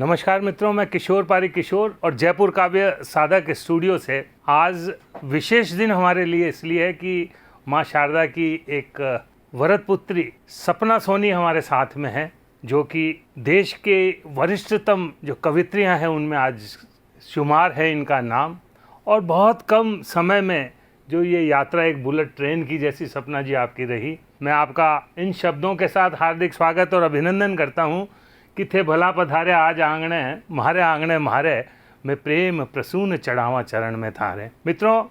नमस्कार मित्रों, मैं किशोर पारिक किशोर और जयपुर काव्य साधक स्टूडियो से आज विशेष दिन हमारे लिए इसलिए है कि माँ शारदा की एक वरद पुत्री सपना सोनी हमारे साथ में है, जो कि देश के वरिष्ठतम जो कवित्रियाँ हैं उनमें आज शुमार है इनका नाम। और बहुत कम समय में जो ये यात्रा एक बुलेट ट्रेन की जैसी सपना जी आपकी रही। मैं आपका इन शब्दों के साथ हार्दिक स्वागत और अभिनंदन करता हूँ कि थे भला पधारे आज आंगणे म्हारे में प्रेम प्रसून चढ़ावा चरण में थारे। मित्रों,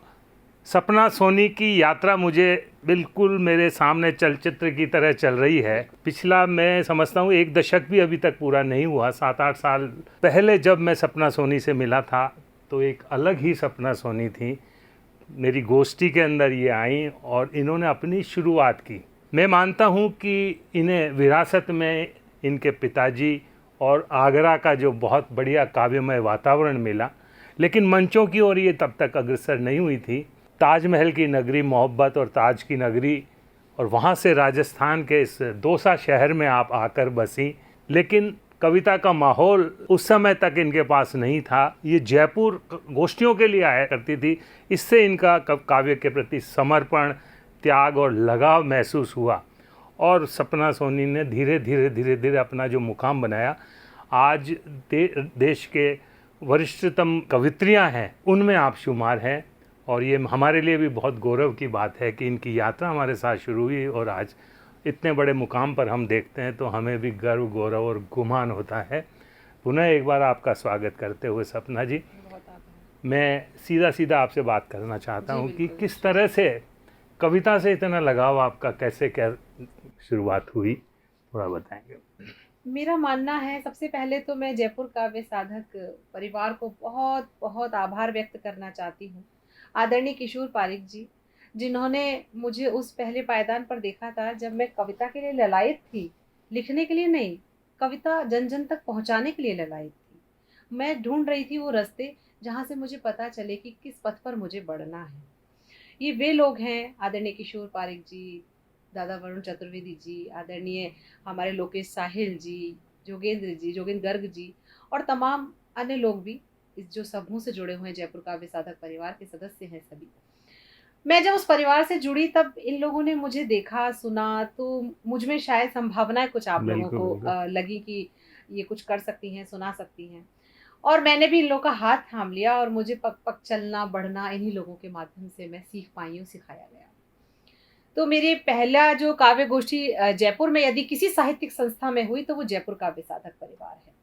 सपना सोनी की यात्रा मुझे बिल्कुल मेरे सामने चलचित्र की तरह चल रही है। पिछला मैं समझता हूँ 1 दशक भी अभी तक पूरा नहीं हुआ। 7-8 साल पहले जब मैं सपना सोनी से मिला था तो एक अलग ही सपना सोनी थी। मेरी गोष्ठी के अंदर ये आई और इन्होंने अपनी शुरुआत की। मैं मानता हूँ कि इन्हें विरासत में इनके पिताजी और आगरा का जो बहुत बढ़िया काव्यमय वातावरण मिला, लेकिन मंचों की ओर ये तब तक अग्रसर नहीं हुई थी। ताजमहल की नगरी मोहब्बत और ताज की नगरी, और वहाँ से राजस्थान के इस दौसा शहर में आप आकर बसी। लेकिन कविता का माहौल उस समय तक इनके पास नहीं था। ये जयपुर गोष्ठियों के लिए आया करती थी। इससे इनका काव्य के प्रति समर्पण, त्याग और लगाव महसूस हुआ और सपना सोनी ने धीरे धीरे अपना जो मुकाम बनाया। आज देश के वरिष्ठतम कवित्रियां हैं उनमें आप शुमार हैं, और ये हमारे लिए भी बहुत गौरव की बात है कि इनकी यात्रा हमारे साथ शुरू हुई और आज इतने बड़े मुकाम पर हम देखते हैं तो हमें भी गर्व, गौरव और गुमान होता है। पुनः एक बार आपका स्वागत करते हुए सपना जी, मैं सीधा आपसे बात करना चाहता हूँ कि किस तरह से कविता से इतना लगाव आपका, कैसे क्या शुरुआत हुई, थोड़ा बताएंगे। मेरा मानना है, सबसे पहले तो मैं जयपुर काव्य साधक परिवार को बहुत बहुत आभार व्यक्त करना चाहती हूँ। आदरणीय किशोर पारिक जी, जिन्होंने मुझे उस पहले पायदान पर देखा था जब मैं कविता के लिए ललायत थी, लिखने के लिए नहीं, कविता जन जन तक पहुँचाने के लिए ललायत थी। मैं ढूंढ रही थी वो रास्ते जहाँ से मुझे पता चले कि किस पथ पर मुझे बढ़ना है। ये वे लोग हैं, आदरणीय किशोर पारिक जी, दादा वरुण चतुर्वेदी जी, आदरणीय हमारे लोकेश साहिल जी, जोगेंद्र गर्ग जी और तमाम अन्य लोग भी इस जो समूह से जुड़े हुए हैं, जयपुर काव्य साधक परिवार के सदस्य हैं सभी। मैं जब उस परिवार से जुड़ी तब इन लोगों ने मुझे देखा, सुना, तो मुझ में शायद संभावनाएं कुछ आप लोगों को लगी कि ये कुछ कर सकती हैं, सुना सकती हैं। और मैंने भी इन लोगों का हाथ थाम लिया और मुझे पग पग चलना बढ़ना इन्हीं लोगों के माध्यम से मैं सीख पाई हूँ, सिखाया गया। तो मेरी पहला जो काव्य गोष्ठी जयपुर में यदि किसी साहित्यिक संस्था में हुई तो वो जयपुर काव्य साधक परिवार है।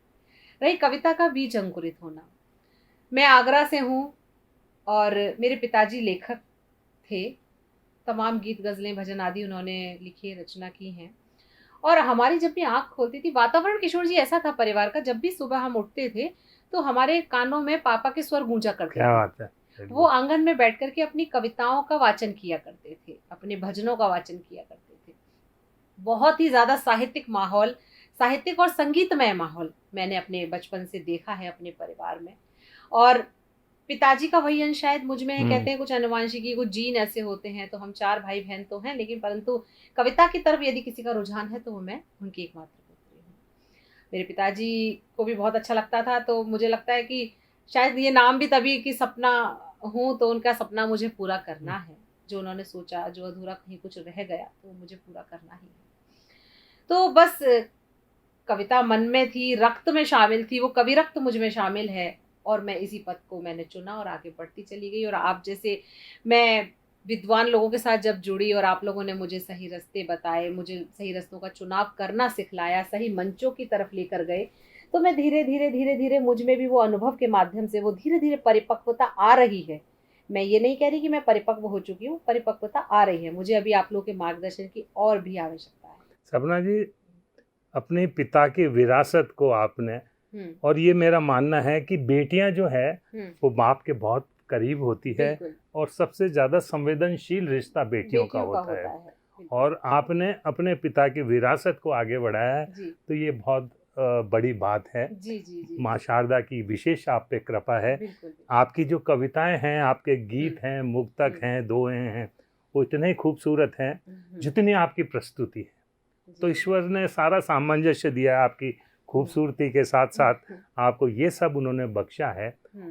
रही कविता का बीज अंकुरित होना, मैं आगरा से हूँ और मेरे पिताजी लेखक थे। तमाम गीत, गजलें, भजन आदि उन्होंने लिखी, रचना की हैं। और हमारी जब भी आँख खोलती थी, वातावरण किशोर जी ऐसा था परिवार का, जब भी सुबह हम उठते थे तो हमारे कानों में पापा के स्वर गूंजा करते थे। क्या बात है। वो आंगन में बैठ करके अपनी कविताओं का वाचन किया करते थे, अपने भजनों का वाचन किया करते थे। बहुत ही ज्यादा साहित्यिक माहौल, साहित्यिक और संगीतमय माहौल मैंने अपने बचपन से देखा है अपने परिवार में। और पिताजी का वही अंश शायद मुझ में है। कहते हैं कुछ अनुवांशिकी, कुछ जीन ऐसे होते हैं, तो हम 4 भाई बहन तो हैं, लेकिन परंतु कविता की तरफ यदि किसी का रुझान है तो वो मैं उनकी एकमात्र पुत्री हूँ। मेरे पिताजी को भी बहुत अच्छा लगता था, तो मुझे लगता है कि शायद ये नाम भी तभी कि सपना हूँ, तो उनका सपना मुझे पूरा करना है। जो उन्होंने सोचा, जो अधूरा कहीं कुछ रह गया तो मुझे पूरा करना ही है। तो बस कविता मन में थी, रक्त में शामिल थी, वो कवि रक्त मुझ में शामिल है और मैं इसी पथ को मैंने चुना और आगे बढ़ती चली गई। और आप जैसे मैं विद्वान लोगों के साथ जब जुड़ी और आप लोगों ने मुझे सही रास्ते बताए, मुझे सही रास्तों का चुनाव करना सिखलाया, सही मंचों की तरफ लेकर गए, तो मैं धीरे धीरे मुझ में भी वो अनुभव के माध्यम से वो धीरे धीरे परिपक्वता आ रही है। मैं ये नहीं कह रही कि मैं परिपक्व हो चुकी हूँ, परिपक्वता आ रही है। मुझे अभी आप लोगों के मार्गदर्शन की और भी आवश्यकता है। सपना जी, अपने पिता की विरासत को आपने, और ये मेरा मानना है कि बेटियां जो है वो बाप के बहुत करीब होती है और सबसे ज़्यादा संवेदनशील रिश्ता बेटियों का होता है। और आपने अपने पिता की विरासत को आगे बढ़ाया है, तो ये बहुत बड़ी बात है। माँ शारदा की विशेष आप पे कृपा है। आपकी जो कविताएं हैं, आपके गीत हैं, मुक्तक हैं, दोहे हैं, वो इतने खूबसूरत हैं जितनी आपकी प्रस्तुति है। तो ईश्वर ने सारा सामंजस्य दिया है आपकी खूबसूरती के साथ साथ आपको ये सब उन्होंने बख्शा है,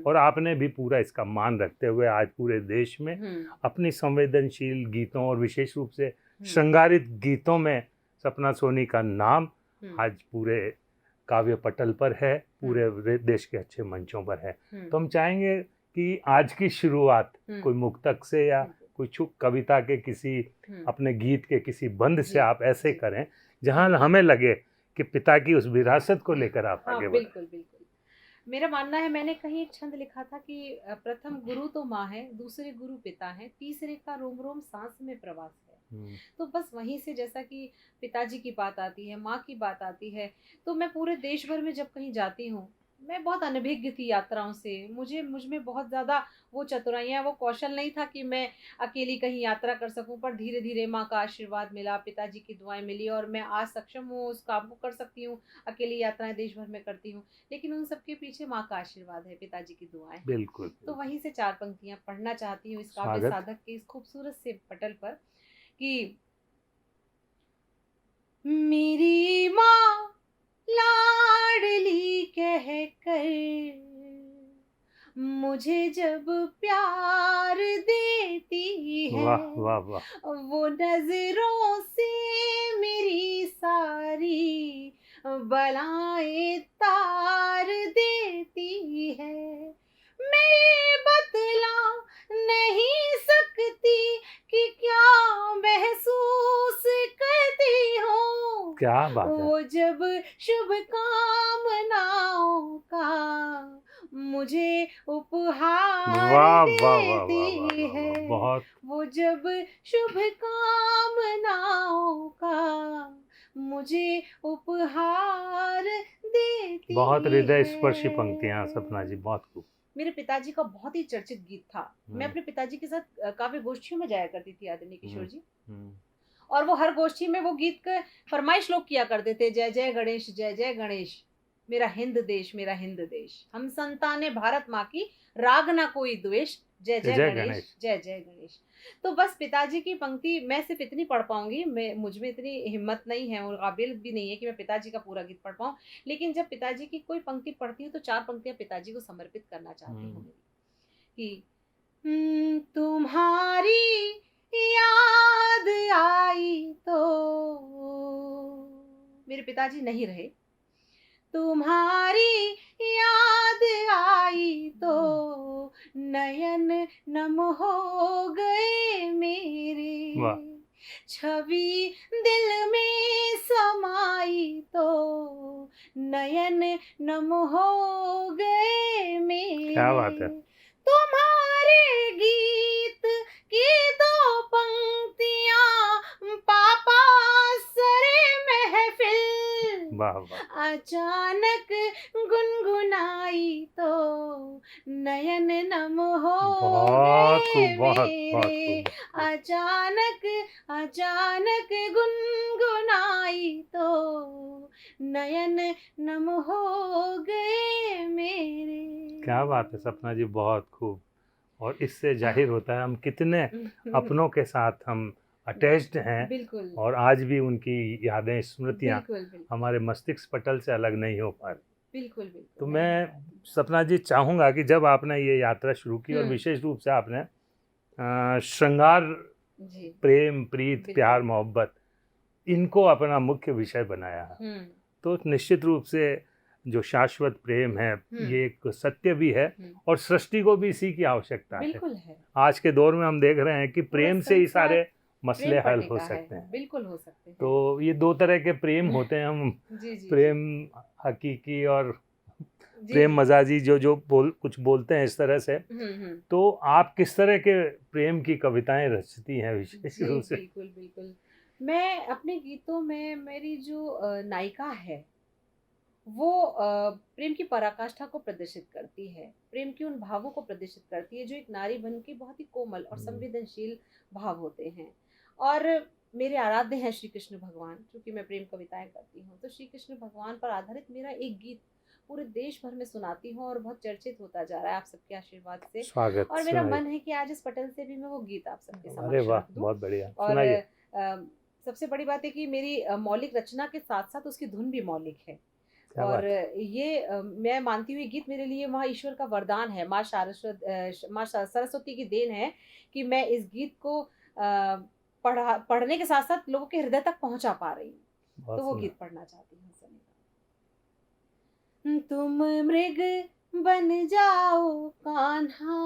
और आपने भी पूरा इसका मान रखते हुए आज पूरे देश में अपनी संवेदनशील गीतों और विशेष रूप से श्रृंगारित गीतों में सपना सोनी का नाम आज पूरे काव्य पटल पर है, पूरे देश के अच्छे मंचों पर है। तो हम चाहेंगे कि आज की शुरुआत कोई मुक्तक से या कोई कविता के किसी अपने गीत के किसी बंद से आप ऐसे करें जहां हमें लगे कि पिता की उस विरासत को लेकर आप आगे बढ़ें। बिल्कुल बिल्कुल। मेरा मानना है, मैंने कहीं एक छंद लिखा था कि प्रथम गुरु तो माँ है, दूसरे गुरु पिता है, तीसरे का रोम रोम सांस में प्रवास है। तो बस वहीं से जैसा कि पिताजी की बात आती है, माँ की बात आती है, तो मैं पूरे देश भर में जब कहीं जाती हूँ, मैं बहुत अनभिज्ञ थी यात्राओं से। मुझ में बहुत ज़्यादा वो चतुराइयाँ, वो कौशल नहीं था कि मैं अकेली कहीं यात्रा कर सकूं, पर धीरे धीरे माँ का आशीर्वाद मिला, पिताजी की दुआएं मिली और मैं आज सक्षम हूँ, उस काम को कर सकती हूँ। अकेली यात्राएं देश भर में करती हूँ, लेकिन उन सबके पीछे माँ का आशीर्वाद है, पिताजी की दुआएं। बिल्कुल। तो वहीं से 4 पंक्तियां पढ़ना चाहती हूँ इस काव्य साधक के इस खूबसूरत से पटल पर कि मेरी माँ लाडली कह कर मुझे जब प्यार देती है, वाह वाह वाह, वो नजरों से मेरी सारी बलाएं तार देती है। मैं बतला नहीं सकती कि क्या महसूस करती हूँ। क्या बात है। वो जब शुभ कामनाओं का मुझे उपहार देती है, वो जब शुभ कामनाओं का मुझे उपहार देती है। बहुत हृदय स्पर्शी पंक्तियां सपना जी, बहुत खूब। मेरे पिताजी का बहुत ही चर्चित गीत था। मैं अपने पिताजी के साथ काव्य गोष्ठियों में जाया करती थी, आदरणीय किशोर जी, और वो हर गोष्ठी में वो गीत का फरमाइश लोग किया करते थे, जय जय गणेश, जय जय गणेश, मेरा हिंद देश, मेरा हिंद देश, हम संताने भारत माँ की, राग ना कोई द्वेष, जय जय गणेश, जय जय गणेश। तो बस पिताजी की पंक्ति मैं सिर्फ इतनी पढ़ पाऊंगी, मुझ में इतनी हिम्मत नहीं है और काबिल भी नहीं है कि मैं पिताजी का पूरा गीत पढ़ पाऊं, लेकिन जब पिताजी की कोई पंक्ति पढ़ती हूँ तो 4 पंक्तियां पिताजी को समर्पित करना चाहती हूँ कि तुम्हारी याद आई तो, मेरे पिताजी नहीं रहे, तुम्हारी याद आई तो नयन नम हो गए मेरे, छवि दिल में समाई तो नयन नम हो गए मेरे। क्या बात है। तुम्हारे गीत की 2 पंक्तियां पापा सरे महफिल, वाह वाह, अचानक गुनगुनाई तो नयन नम हो गए मेरे, अचानक अचानक गुनगुनाई तो नयन नम हो गए मेरे। क्या बात है सपना जी, बहुत खूब। और इससे जाहिर होता है हम कितने अपनों के साथ हम अटैच्ड हैं। बिल्कुल। और आज भी उनकी यादें, स्मृतियाँ हमारे मस्तिष्क पटल से अलग नहीं हो पा रही। बिल्कुल बिल्कुल। तो मैं सपना जी चाहूँगा कि जब आपने ये यात्रा शुरू की और विशेष रूप से आपने श्रृंगार, प्रेम, प्रीत, प्यार, मोहब्बत, इनको अपना मुख्य विषय बनाया है, तो निश्चित रूप से जो शाश्वत प्रेम है ये एक सत्य भी है और सृष्टि को भी इसी की आवश्यकता है। आज के दौर में हम देख रहे हैं कि प्रेम से ही सारे मसले हल हो सकते हैं। बिल्कुल हो सकते हैं। तो ये 2 तरह के प्रेम होते हैं, हम प्रेम हकीकी और प्रेम मजाजी जो कुछ बोलते हैं इस तरह से। तो आप किस तरह के प्रेम की कविताएं रचती हैं विशेष रूप से? बिल्कुल बिल्कुल। मैं अपने गीतों में, मेरी जो नायिका है वो प्रेम की पराकाष्ठा को प्रदर्शित करती है, प्रेम के उन भावों को प्रदर्शित करती है जो एक नारी बन के बहुत ही कोमल और संवेदनशील भाव होते हैं। और मेरे आराध्य हैं श्री कृष्ण भगवान, क्योंकि मैं प्रेम कविताएं करती हूँ, तो श्री कृष्ण भगवान पर आधारित मेरा एक गीत पूरे देश भर में सुनाती हूँ और बहुत चर्चित होता जा रहा है आप सबके आशीर्वाद से। स्वागत। और मेरा मन है कि आज इस पटल से भी मैं वो गीत आप सबके समक्ष अरे वाह, रख दूं। बहुत बढ़िया। और सबसे बड़ी बात है कि मेरी मौलिक रचना के साथ साथ उसकी धुन भी मौलिक है। क्या और बात ये मैं मानती हूँ ये गीत मेरे लिए माँ ईश्वर का वरदान है, माँ सरस्वती की देन है कि मैं इस गीत को पढ़ने के साथ-साथ लोगों के हृदय तक पहुँचा पा रही हूँ। बहुत तो वो सुंदर। गीत पढ़ना चाहती हूँ सनी। तुम मृग बन जाओ कान्हा,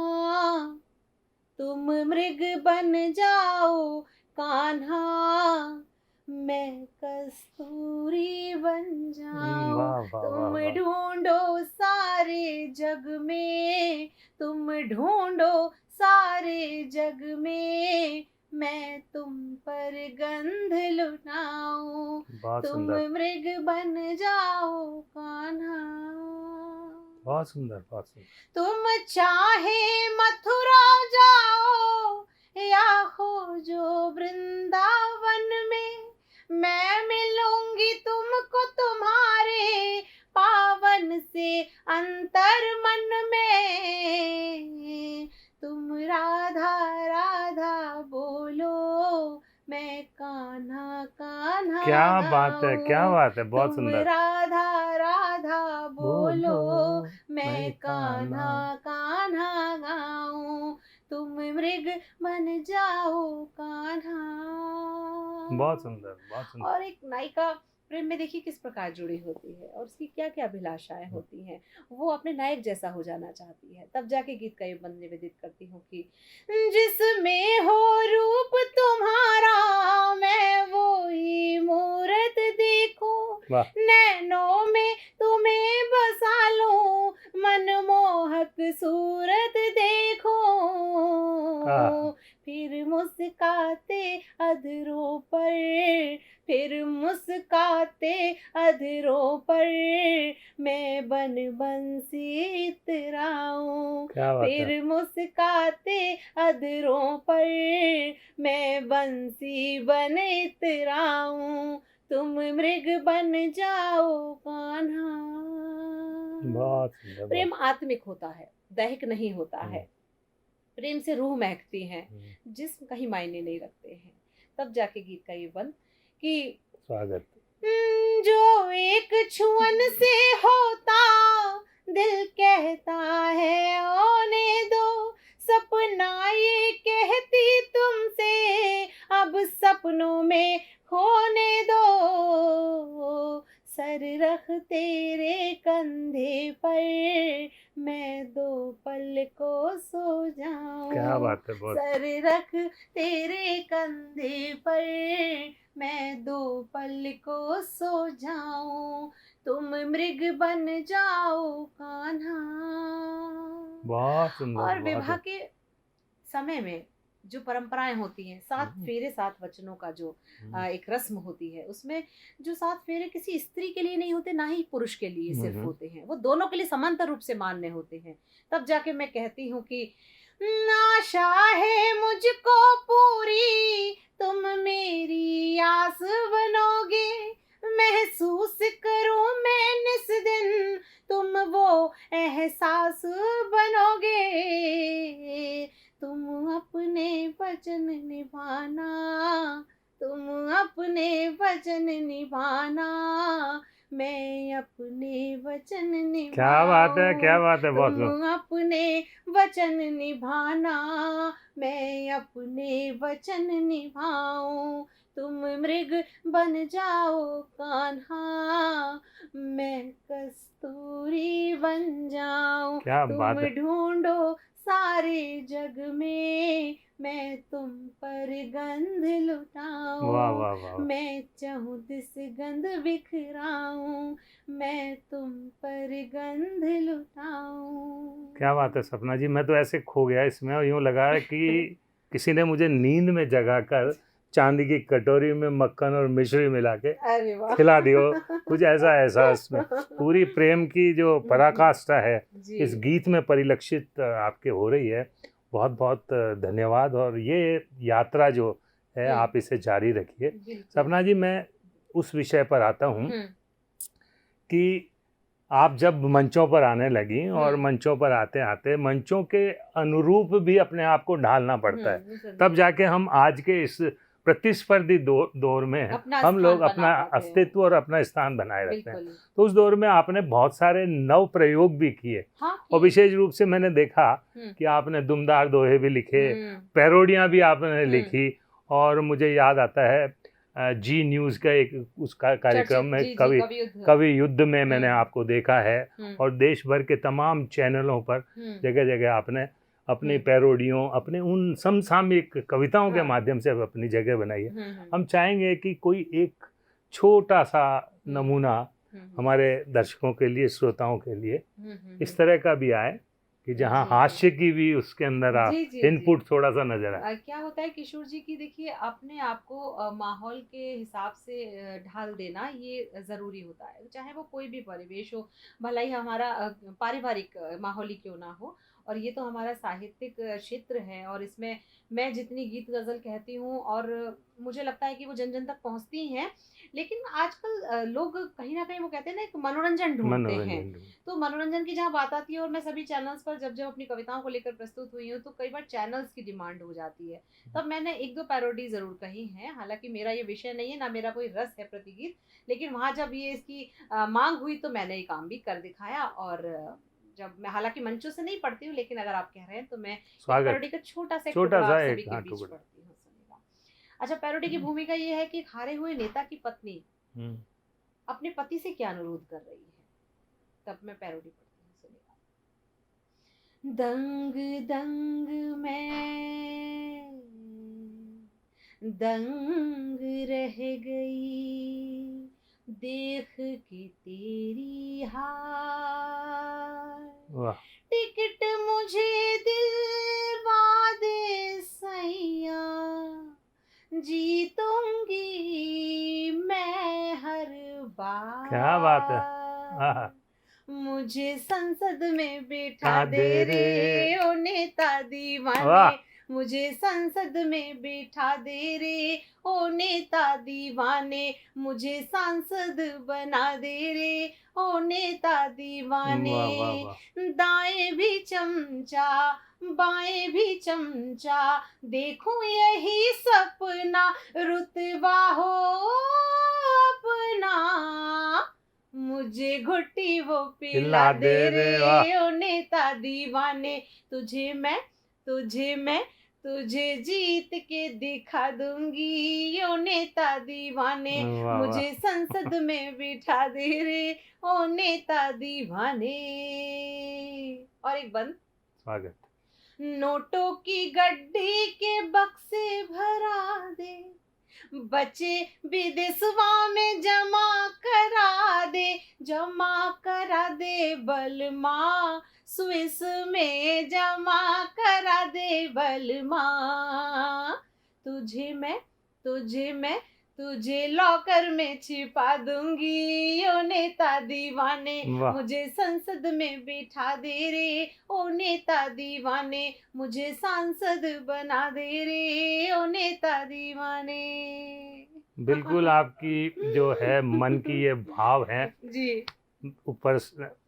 तुम मृग बन जाओ कान्हा, मैं कस्तूरी बन जाऊं। वाह वाह वाह तुम वाह। ढूंढो सारे जग में, तुम ढूंढो सारे जग में, मैं तुम पर गंध लुटाऊं। बहुत तुम सुंदर, मृग बन जाओ कान्हा। बहुत सुंदर, बहुत सुंदर। तुम चाहे मथुरा जाओ या हो जो वृंदावन में, मैं मिलूंगी तुमको तुम्हारे पावन से अंतर मन में। तुम राधा राधा बोलो, मैं कान्हा कान्हा क्या बात है, क्या गाऊं। बात है, बहुत तुम सुंदर। राधा राधा बोलो, मैं मैं कान्हा कान्हा गाऊं। तुम मृग बन जाओ कान्हा। बहुत सुंदर, बहुत सुंदर। और एक नायिका प्रेम में देखिए किस प्रकार जुड़ी होती है और उसकी क्या क्या अभिलाषाएं होती हैं। वो अपने नायक जैसा हो जाना चाहती है, तब जाके गीत का ये बंद निवेदित करती हूँ कि जिसमें हो रूप तुम्हारा, मैं वो ही मूरत देखूं। वाह। नैनों में तुम्हें बसा लूं, मनमोहक सूरत देखूं। आह। फिर मुस्काते अधरों पर, फिर मुस्काते अधरों पर, मैं बन बंसी इतराऊं। क्या बात है। फिर मुस्काते अधरों पर, मैं बंसी बन इतराऊं। तुम मृग बन जाओ कान्हा। बहुत सुंदर, प्रेम आत्मिक होता है, दैहिक नहीं होता है। प्रेम से रूह महकती है, जिस्म कहीं मायने नहीं रखते हैं। तब जाके गीत का ये बंद कि स्वागत। जो एक छुअन से होता, दिल कहता है होने दो। सपना ये कहती तुमसे, अब सपनों में खोने दो। सर रख तेरे कंधे पर, मैं दो पल को सो जाऊं। क्या बात है, बहुत। सर रख तेरे कंधे पर, मैं दो पल को सो जाऊं। तुम मृग बन जाओ कान्हा। बहुत सुंदर, और बहुत विवाह सुंदर। के समय में जो परंपराएं होती हैं, 7 फेरे 7 वचनों का जो एक रस्म होती है, उसमें जो 7 फेरे किसी स्त्री के लिए नहीं होते, ना ही पुरुष के लिए सिर्फ होते हैं, वो दोनों के लिए समांतर रूप से मान्य होते हैं। तब जाके मैं कहती हूँ कि आशा है मुझको पूरी, तुम मेरी आस बनोगे। महसूस करूं मैं निस दिन, तुम वो एहसास बनोगे। तुम अपने वचन निभाना, तुम अपने वचन निभाना, मैं अपने वचन निभाऊं। क्या बात है, क्या बात है, बहुत तुम अपने वचन निभाना, मैं अपने वचन निभाऊं। तुम मृग बन जाओ कान्हा, मैं कस्तूरी बन जाऊं। क्या बात तुम है। ढूंढो सारे जग में, मैं तुम पर गंध लुटाऊं। वाह वाह वाह। मैं चाहूं दिस गंध बिखराऊं, मैं तुम पर गंध लुटाऊं। क्या बात है सपना जी, मैं तो ऐसे खो गया इसमें और यूं लगा है कि किसी ने मुझे नींद में जगाकर चांदी की कटोरी में मक्खन और मिश्री मिला के अरे वाह, खिला दियो, कुछ ऐसा एहसास में। पूरी प्रेम की जो पराकाष्ठा है जी। इस गीत में परिलक्षित आपके हो रही है। बहुत बहुत धन्यवाद। और ये यात्रा जो है आप इसे जारी रखिए। बिल्कुल। सपना जी, मैं उस विषय पर आता हूँ कि आप जब मंचों पर आने लगी और मंचों पर आते आते मंचों के अनुरूप भी अपने आप को ढालना पड़ता है, तब जाके हम आज के इस प्रतिस्पर्धी दौर में अपना हम स्थान लोग बना अपना पाते हैं। अस्तित्व और अपना स्थान बनाए रखते हैं। बिल्कुल। तो उस दौर में आपने बहुत सारे नव प्रयोग भी किए हाँ और किए। विशेष रूप से मैंने देखा हम्म, कि आपने दुमदार दोहे भी लिखे, हम्म, पैरोडियां भी आपने हम्म। लिखी। और मुझे याद आता है जी न्यूज़ का एक उसका कार्यक्रम में जी, कवि युद्ध। कवि युद्ध में मैंने आपको देखा है। हम्म, और देश भर के तमाम चैनलों पर हम्म, जगह जगह आपने अपनी हम्म। पैरोडियों, अपने उन समसामयिक कविताओं के हाँ। माध्यम से अपनी जगह बनाई है। हम्म, हम चाहेंगे कि कोई एक छोटा सा नमूना हमारे दर्शकों के लिए, श्रोताओं के लिए इस तरह का भी आए कि जहाँ जी। हास्य की भी उसके अंदर जी, जी, इनपुट थोड़ा सा नजर आए। क्या होता है किशोर जी की, देखिए अपने आप को माहौल के हिसाब से ढाल देना ये ज़रूरी होता है, चाहे वो कोई भी परिवेश हो, भला ही हमारा पारिवारिक माहौल ही क्यों ना हो। और ये तो हमारा साहित्यिक क्षेत्र है और इसमें मैं जितनी गीत गज़ल कहती हूँ और मुझे लगता है कि वो जन जन तक पहुँचती हैं। लेकिन आजकल लोग कहीं ना कहीं वो कहते हैं ना, एक मनोरंजन ढूंढते हैं। मनोरंजन तो मनोरंजन की जहाँ बात आती है, और मैं सभी चैनल्स पर जब जब अपनी कविताओं को लेकर प्रस्तुत हुई हूँ तो कई बार चैनल्स की डिमांड हो जाती है। तब मैंने एक दो पैरोडी जरूर कही हैं, हालांकि मेरा ये विषय नहीं है, ना मेरा कोई रस है प्रतिगीत, लेकिन वहाँ जब ये इसकी मांग हुई तो मैंने ये काम भी कर दिखाया। और जब मैं हालांकि मंचों से नहीं पढ़ती हूँ, लेकिन अगर आप कह रहे हैं तो मैं स्वागत। पैरोडी का छोटा सा छोटा सा सभी एक के बीच टुकड़ा। पढ़ती हूँ, सुनिएगा। अच्छा, पैरोडी की भूमिका ये है कि एक हारे हुए नेता की पत्नी अपने पति से क्या अनुरोध कर रही है, तब मैं पैरोडी पढ़ती हूँ, सुनिएगा। दंग दंग मैं दंग रह गई, देख के तेरी हार, वाह, टिकट मुझे दिलवा दे सैया, जीतूंगी मैं हर बार। क्या बात है। आहा। मुझे संसद में बिठा दे रे ओ नेता दीवाने, वाह। मुझे संसद में बिठा दे रे ओ नेता दीवाने, मुझे सांसद बना दे रे ओ नेता दीवाने। वाह वाह वाह। दाएं भी चमचा बाएं भी चमचा, देखूं यही सपना, रुतबा हो अपना, मुझे घुट्टी वो पिला दे रे ओ नेता दीवाने। तुझे मैं तुझे जीत के दिखा दूंगी ओ नेता दीवाने, मुझे संसद में बिठा दे रे ओ नेता दीवाने। और एक बंद। स्वागत। नोटों की गड्डी के बक्से भरा दे, बचे विदेशवा में जमा करा दे बलमा, स्विस में जमा करा दे बलमा। तुझे लॉकर में छिपा दूंगी ओ नेता दीवाने, मुझे संसद में बिठा दे रे ओ नेता दीवाने, मुझे सांसद बना दे रे ओ नेता दीवाने। बिल्कुल, आपकी जो है मन की ये भाव है जी, ऊपर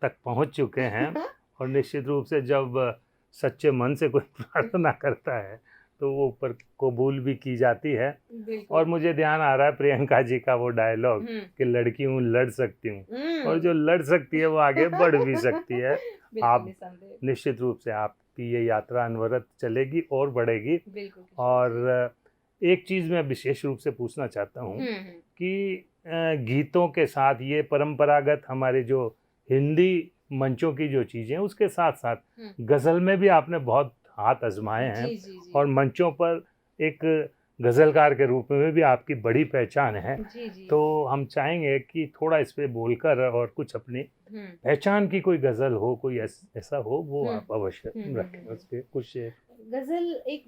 तक पहुंच चुके हैं। और निश्चित रूप से जब सच्चे मन से कोई प्रार्थना करता है तो वो ऊपर कबूल भी की जाती है। और मुझे ध्यान आ रहा है प्रियंका जी का वो डायलॉग कि लड़की हूँ लड़ सकती हूँ, और जो लड़ सकती है वो आगे बढ़ भी सकती है। आप निश्चित रूप से आपकी ये यात्रा अनवरत चलेगी और बढ़ेगी। और एक चीज़ मैं विशेष रूप से पूछना चाहता हूँ कि गीतों के साथ ये परंपरागत हमारे जो हिंदी मंचों की जो चीज़ें हैं उसके साथ साथ गज़ल में भी आपने बहुत हाथ आजमाए हैं। जी। और मंचों पर एक गज़लकार के रूप में भी आपकी बड़ी पहचान है। जी। तो हम चाहेंगे कि थोड़ा इस पे बोलकर और कुछ अपनी पहचान की कोई गज़ल हो, कोई ऐसा हो, वो आप अवश्य रखें। उस पे कुछ गज़ल एक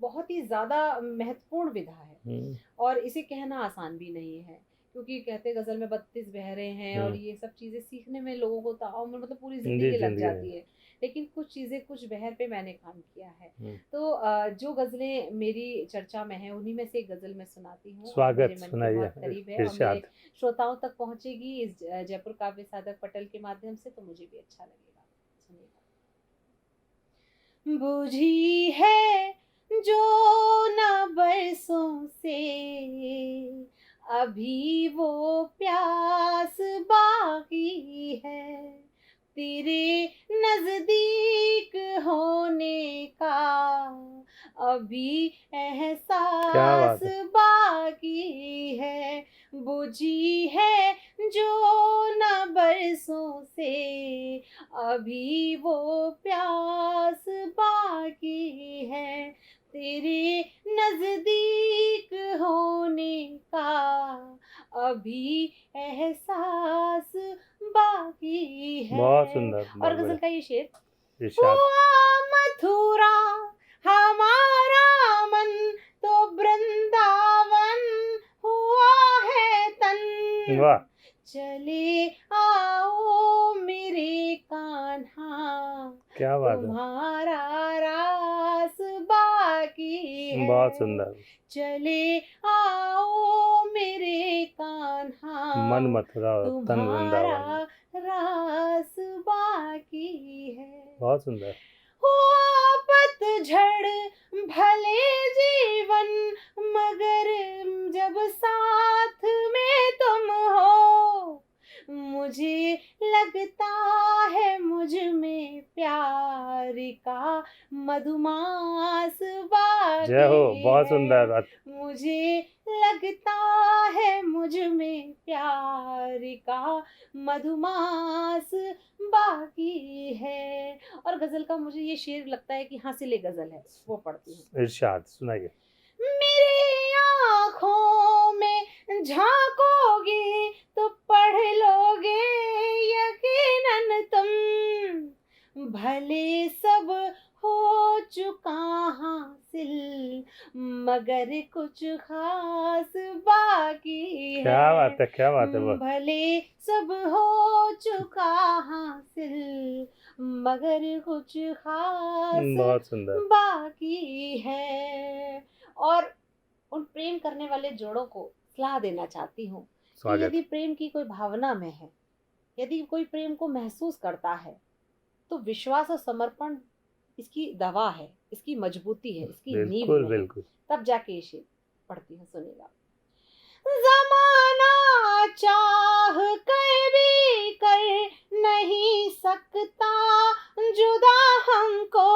बहुत ही ज़्यादा महत्वपूर्ण विधा है और इसे कहना आसान भी नहीं है, क्योंकि कहते गज़ल में 32 बहरे हैं और ये सब चीज़ें सीखने में लोगों को ताउम्र मतलब पूरी ज़िंदगी लग जाती है। लेकिन कुछ चीज़ें कुछ बहर पे मैंने काम किया है। तो जो गज़लें मेरी चर्चा में हैं उन्हीं में से एक गज़ल मैं सुनाती हूँ। स्वागत, सुनाइए। बहुत करीब है और मेरे श्रोताओं तक पहुँचेगी इस जयपुर काव्य साधक पटल के माध्यम से, तो मुझे भी अच्छा लगेगा। सुनिएगा। बूझी है जो बरसों से अभी वो प्यास बाकी है, तेरे नजदीक होने का अभी क्या बात एहसास बाकी है, बुझी है जो न बरसों से अभी वो प्यास बाकी है, तेरे नजदीक होने का अभी एहसास बाकी है। बहुत सुंदर, और बहुत गजल का ये शेर, इरशाद। हुआ मथुरा हमारा मन तो वृंदावन हुआ है तन, वाह, चले आओ मेरे कान्हा क्या बात है, तुम्हारा रास बाकी है, बहुत सुंदर। चले आओ मेरे कान्हा मन मथुरा और तन तुम्हारा वृंदावन। रास बाकी है। बहुत सुंदर। हुआ पतझड़ भले जीवन मगर जब साथ में तुम हो, मुझे लगता है मुझ में प्यार का मधुमास बाकी जय हो, बहुत है, सुंदर। मुझे लगता है मुझ में प्यार का मधुमास बाकी है। और गजल का मुझे ये शेर लगता है कि हासिले गजल है, वो पढ़ती हूँ। इरशाद सुनाइए। मेरी आँखों में झांकोगे तो पढ़ लोगे यकीनन तुम, भले सब हो चुका हासिल मगर कुछ खास बाकी है। क्या बात है, क्या बात है। वो भले सब हो चुका हासिल मगर कुछ खास बहुत सुंदर। बाकी है। और उन प्रेम करने वाले जोड़ों को सलाह देना चाहती हूँ कि स्वागत। यदि प्रेम की कोई भावना में है, यदि कोई प्रेम को महसूस करता है, तो विश्वास और समर्पण इसकी दवा है, इसकी मजबूती है, इसकी नींव बिल्कुल है। बिल्कुल। तब जाके ये शेर पढ़ती हूँ, सुनेगा। जमाना चाह कर भी कर नहीं सकता जुदा हमको,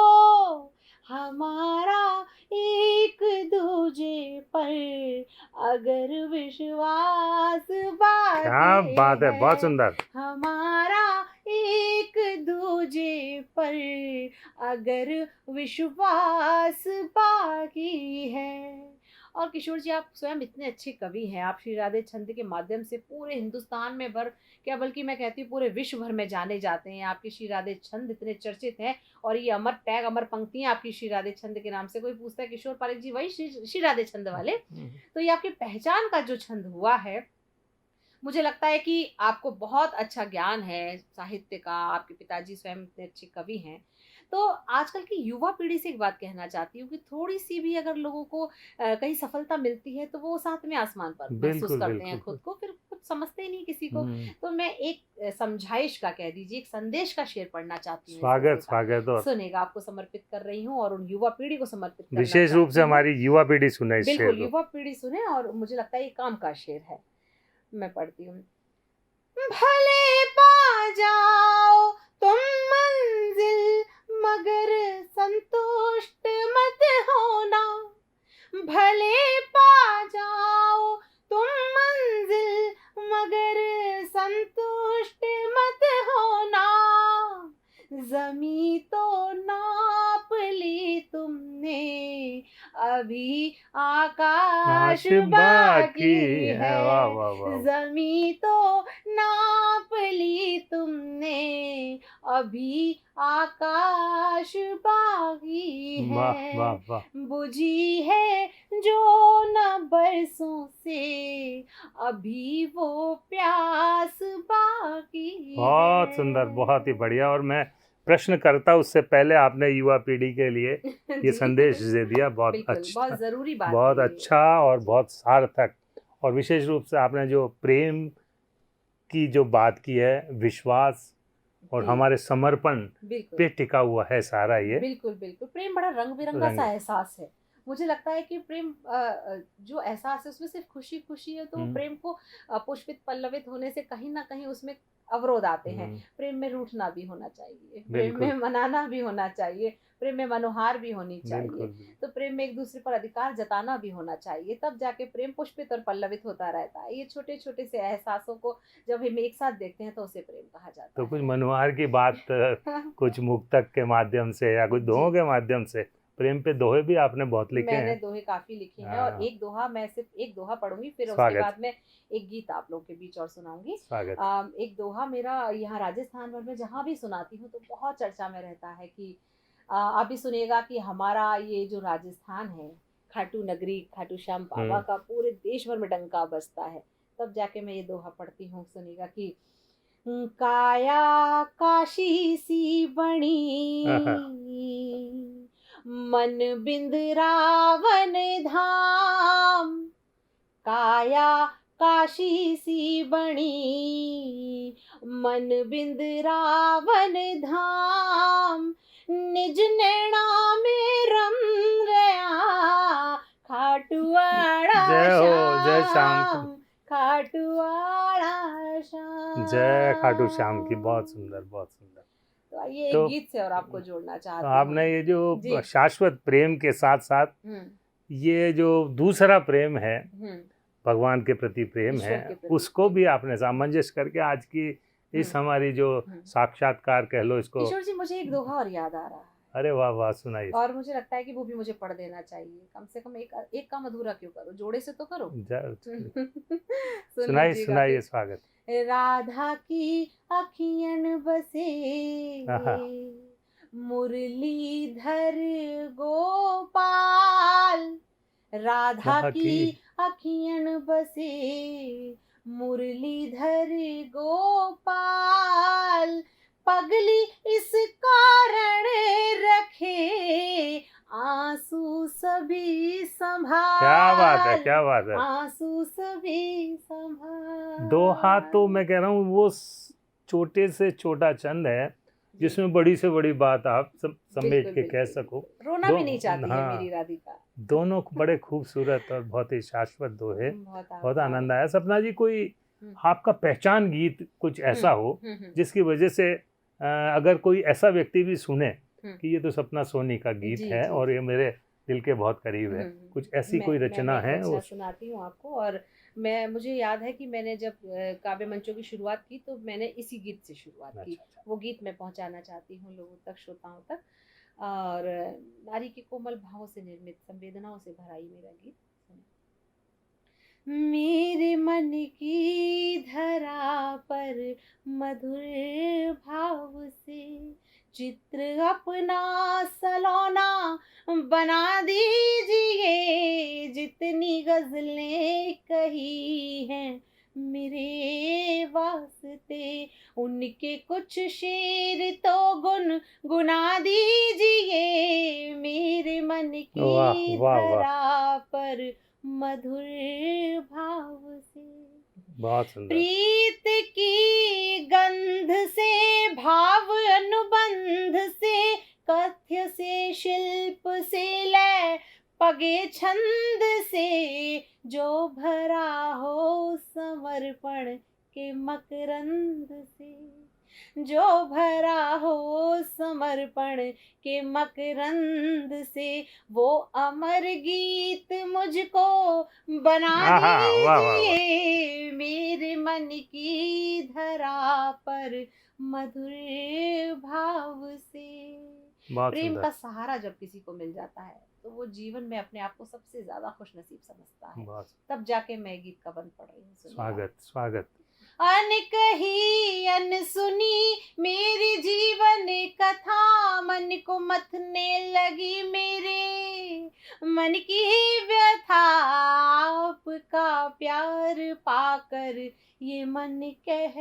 हमारा एक दूजे पर अगर विश्वास बाकी क्या बात है, बहुत सुंदर। हमारा एक दूजे पर अगर विश्वास बाकी है। और किशोर जी, आप स्वयं इतने अच्छे कवि हैं, आप श्री राधे छंद के माध्यम से पूरे हिंदुस्तान में भर, क्या बल्कि मैं कहती हूँ पूरे विश्व भर में जाने जाते हैं। आपके श्री राधे छंद इतने चर्चित हैं और ये अमर टैग, अमर पंक्तियां आपकी श्री राधे छंद के नाम से। कोई पूछता है किशोर पारिक जी वही श्री राधे छंद वाले, तो ये आपकी पहचान का जो छंद हुआ है, मुझे लगता है कि आपको बहुत अच्छा ज्ञान है साहित्य का, आपके पिताजी स्वयं इतने अच्छे कवि हैं। तो आजकल की युवा पीढ़ी से एक बात कहना चाहती हूँ कि थोड़ी सी भी अगर लोगों को कहीं सफलता मिलती है तो वो साथ में आसमान पर महसूस करते हैं खुद को, फिर कुछ समझते ही नहीं किसी को। तो मैं एक समझाइश का, कह दीजिए एक संदेश का शेर पढ़ना चाहती हूँ। स्वागत स्वागत। और सुनेगा, आपको समर्पित कर रही हूँ और उन युवा पीढ़ी को समर्पित करना विशेष रूप से हमारी युवा पीढ़ी सुने इस शेर बिल्कुल को। युवा पीढ़ी सुने, और मुझे लगता है ये काम का शेर है। मैं पढ़ती हूँ। भले पा जाओ तुम मंजिल मगर संतुष्ट मत होना, भले पा जाओ तुम मंजिल मगर संतुष्ट मत होना, जमी तो नाप ली तुमने अभी आकाश बाकी है। वाह वाह वाह। जमी तो नाप ली तुमने अभी आकाश बाकी है। वाह वाह वाह। बुझी है जो न बरसों से अभी वो प्यास बाकी है। बहुत सुंदर, बहुत ही बढ़िया। और मैं प्रश्न करता उससे पहले आपने युवा पीढ़ी के लिए ये संदेश दे दिया, बहुत अच्छा, बहुत जरूरी बात, बहुत अच्छा और बहुत सार्थक। और विशेष रूप से आपने जो प्रेम की जो बात की है, विश्वास और हमारे समर्पण पे टिका हुआ है सारा ये। बिल्कुल बिल्कुल। प्रेम बड़ा रंग बिरंगा सा एहसास है, मुझे लगता है कि प्रेम जो एहसास है उसमें सिर्फ खुशी खुशी है, तो प्रेम को पुष्पित पल्लवित होने से कहीं ना कहीं उसमें अवरोध आते हैं। प्रेम में रूठना भी होना चाहिए, प्रेम में मनाना भी होना चाहिए, प्रेम में मनोहार भी होनी चाहिए, तो प्रेम में एक दूसरे पर अधिकार जताना भी होना चाहिए, तब जाके प्रेम पुष्पित और पल्लवित होता रहता है। ये छोटे छोटे से एहसासों को जब हम एक साथ देखते हैं तो उसे प्रेम कहा जाता है। तो कुछ मनोहार की बात कुछ मुक्तक के माध्यम से या कुछ दोहों के माध्यम से, प्रेम पे दोहे भी आपने बहुत लिखे हैं। मैंने दोहे काफी लिखे हैं, और एक दोहा, मैं सिर्फ एक दोहा पढ़ूंगी, फिर उसके बाद में एक गीत आप लोगों के बीच और सुनाऊंगी। एक दोहा मेरा यहाँ राजस्थान भर में जहाँ भी सुनाती हूँ तो बहुत चर्चा में रहता है कि आप भी सुनिएगा कि हमारा ये जो राजस्थान है, खाटू नगरी, खाटू श्याम बाबा का पूरे देश भर में डंका बजता है। तब जाके मैं ये दोहा पढ़ती हूँ, सुनिएगा कि काया काशी सी बनी, मन बिंद रावण धाम, काया काशी सी बनी, मन बिंद रावण धाम, निज नैना में रम गया खाटुआड़ा श्याम, खाटुआड़ा श्याम। जय खाटू श्याम की। बहुत सुंदर, बहुत सुंदर। तो ये एक गीत से और आपको जोड़ना चाहती हूँ। आपने ये जो शाश्वत प्रेम के साथ साथ ये जो दूसरा प्रेम है, भगवान के प्रति प्रेम है, उसको भी आपने सामंजस्य करके आज की इस हमारी जो साक्षात्कार कह लो इसको। किशोर जी, मुझे एक दोहा और याद आ रहा है। अरे वाह वाह, सुनाइए। और मुझे लगता है कि वो भी मुझे पढ़ देना चाहिए, कम से कम एक काम अधूरा क्यों करो, जोड़े से तो करो। सुनाइए सुनाइए, स्वागत। राधा की अखियन बसे मुरलीधर गोपाल, राधा की अखियन बसे मुरलीधर गोपाल, पगली इस कारण रखे आंसू सभी संभाल। क्या बात है, क्या बात है। आंसू सभी संभाल। दोहा तो मैं कह रहा हूँ वो छोटे से छोटा चंद है जिसमें बड़ी से बड़ी बात आप समेट के कह सको। रोना भी नहीं चाहती है मेरी राधिका। दोनों बड़े खूबसूरत और बहुत ही शाश्वत दोहे। बहुत आनंद आया। सपना जी, कोई आपका पहचान गीत कुछ ऐसा हो जिसकी वजह से अगर कोई ऐसा व्यक्ति भी सुने कि ये तो सपना सोनी का गीत है और ये मेरे दिल के बहुत करीब है, कुछ ऐसी कोई रचना है? मैं सुनाती हूँ आपको। और मुझे याद है कि मैंने जब काव्य मंचों की शुरुआत की तो मैंने इसी गीत से शुरुआत की। वो गीत मैं पहुंचाना चाहती हूँ लोगों तक, श्रोताओं तक। और नारी के कोमल भावों से निर्मित, संवेदनाओं से भरा ये मेरा गीत। मेरे मन की धरा पर मधुर भाव से चित्र अपना सलोना बना दीजिए, जितनी गजलें कही हैं मेरे वास्ते उनके कुछ शेर तो गुना दीजिए। मेरे मन की धरा पर मधुर भाव से, बहुत सुंदर। प्रीत की गंध से, भाव अनुबंध से, कथ्य से, शिल्प से, लय पगे छंद से, जो भरा हो समर्पण के मकरंद से, जो भरा हो समर्पण के मकरंद से, वो अमर गीत मुझको बना दीजिए। मेरे मन की धरा पर मधुर भाव से। प्रेम का सहारा जब किसी को मिल जाता है तो वो जीवन में अपने आप को सबसे ज्यादा खुशनसीब समझता है। तब जाके मैं गीत का बंद पढ़ रही हूँ। स्वागत स्वागत। अनकही अनसुनी मेरी जीवन कथा, मन को मथने लगी मेरे मन की व्यथा। आपका प्यार पाकर ये मन कह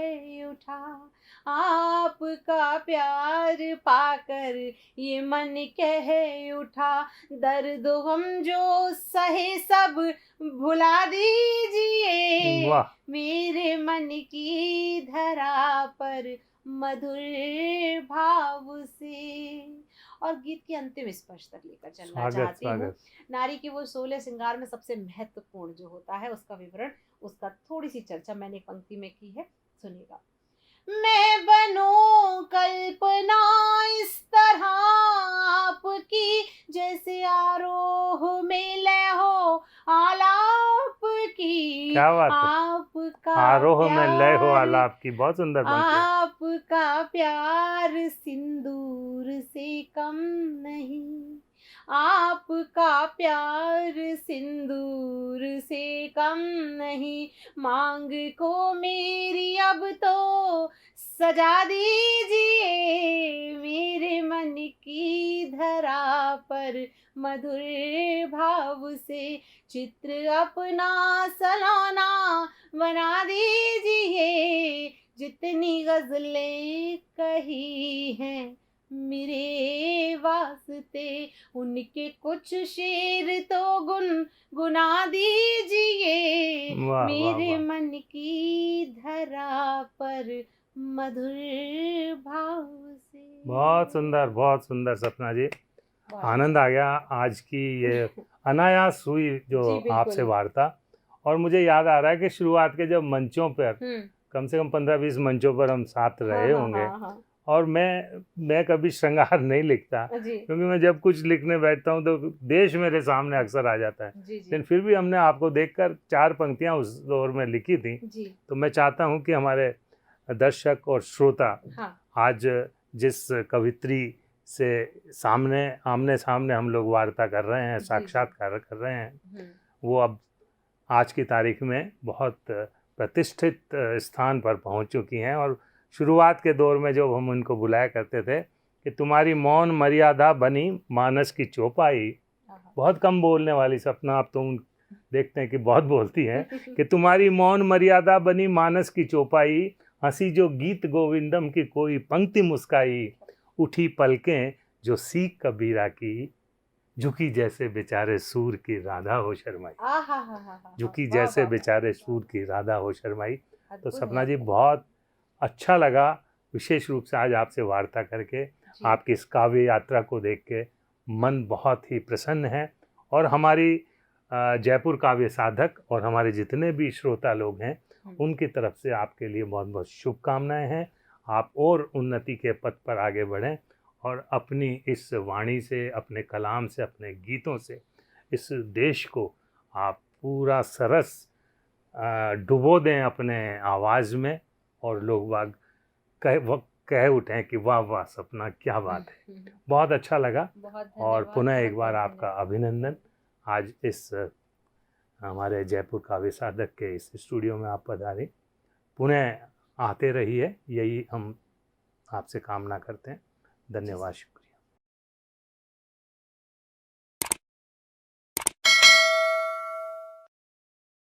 उठा, आपका प्यार पाकर ये मन कह उठा, दर्द हम जो सहे सब भुला दीजिए। मेरे मन की धरा पर मधुर भाव से। और गीत के अंतिम स्पर्श तक लेकर चलना स्वागत चाहती हूँ। स्वागत। नारी की वो 16 श्रृंगार में सबसे महत्वपूर्ण जो होता है उसका विवरण, उसका थोड़ी सी चर्चा मैंने एक पंक्ति में की है, सुनिएगा। मैं बनूं कल्पना इस तरह आपकी, जैसे आरोह में लय हो आलाप की। क्या बात है, आपका आरोह में लय हो प्यार, आलाप की, बहुत सुंदर पंक्ति है। आपका प्यार सिंदूर से कम नहीं, आपका प्यार सिंदूर से कम नहीं, मांग को मेरी अब तो सजा दीजिए, मेरे मन की धरा पर मधुर भाव से चित्र अपना सलोना बना दीजिए, जितनी गजलें कही हैं मेरे वास्ते, उनके कुछ शेर तो गुनगुना दीजिए, वाह वाह मेरे वाह, मन की धरा पर मधुर भाव से। बहुत सुंदर सपना जी। वाह। आनंद आ गया आज की ये अनायास हुई जो जी, बिल्कुल। आपसे वार्ता। और मुझे याद आ रहा है कि शुरुआत के जब मंचों पर, कम से कम 15-20 मंचों पर हम साथ रहे होंगे, हाँ। और मैं कभी श्रृंगार नहीं लिखता, जी क्योंकि मैं जब कुछ लिखने बैठता हूँ तो देश मेरे सामने अक्सर आ जाता है। जी जी लेकिन फिर भी हमने आपको देखकर 4 पंक्तियाँ उस दौर में लिखी थी। जी। तो मैं चाहता हूँ कि हमारे दर्शक और श्रोता हाँ आज जिस कवित्री से आमने सामने हम लोग वार्ता कर रहे हैं, जी, साक्षात्कार कर रहे हैं, वो अब आज की तारीख में बहुत प्रतिष्ठित स्थान पर पहुंच चुकी हैं। और शुरुआत के दौर में जब हम उनको बुलाया करते थे कि तुम्हारी मौन मर्यादा बनी मानस की चौपाई, बहुत कम बोलने वाली सपना, आप तुम देखते हैं कि बहुत बोलती हैं, कि तुम्हारी मौन मर्यादा बनी मानस की चौपाई, हंसी जो गीत गोविंदम की कोई पंक्ति मुस्काई, उठी पलकें जो सीख कबीरा की, झुकी जैसे बेचारे सूर की राधा हो शर्माई, झुकी जैसे बेचारे सूर की राधा हो शर्माई। तो सपना जी बहुत अच्छा लगा विशेष रूप से आज आपसे वार्ता करके, आपकी इस काव्य यात्रा को देख के मन बहुत ही प्रसन्न है। और हमारी जयपुर काव्य साधक और हमारे जितने भी श्रोता लोग हैं उनकी तरफ से आपके लिए बहुत बहुत शुभकामनाएं हैं। आप और उन्नति के पथ पर आगे बढ़ें और अपनी इस वाणी से, अपने कलाम से, अपने गीतों से इस देश को आप पूरा सरस डुबो दें अपने आवाज़ में, और लोग बाग कह उठें कि वाह वाह सपना, क्या बात है। बहुत अच्छा लगा। और पुनः एक बार आपका अभिनंदन, आज इस हमारे जयपुर काव्य साधक के इस स्टूडियो में आप पधारे। पुनः आते रहिए, यही हम आपसे कामना करते हैं। धन्यवाद।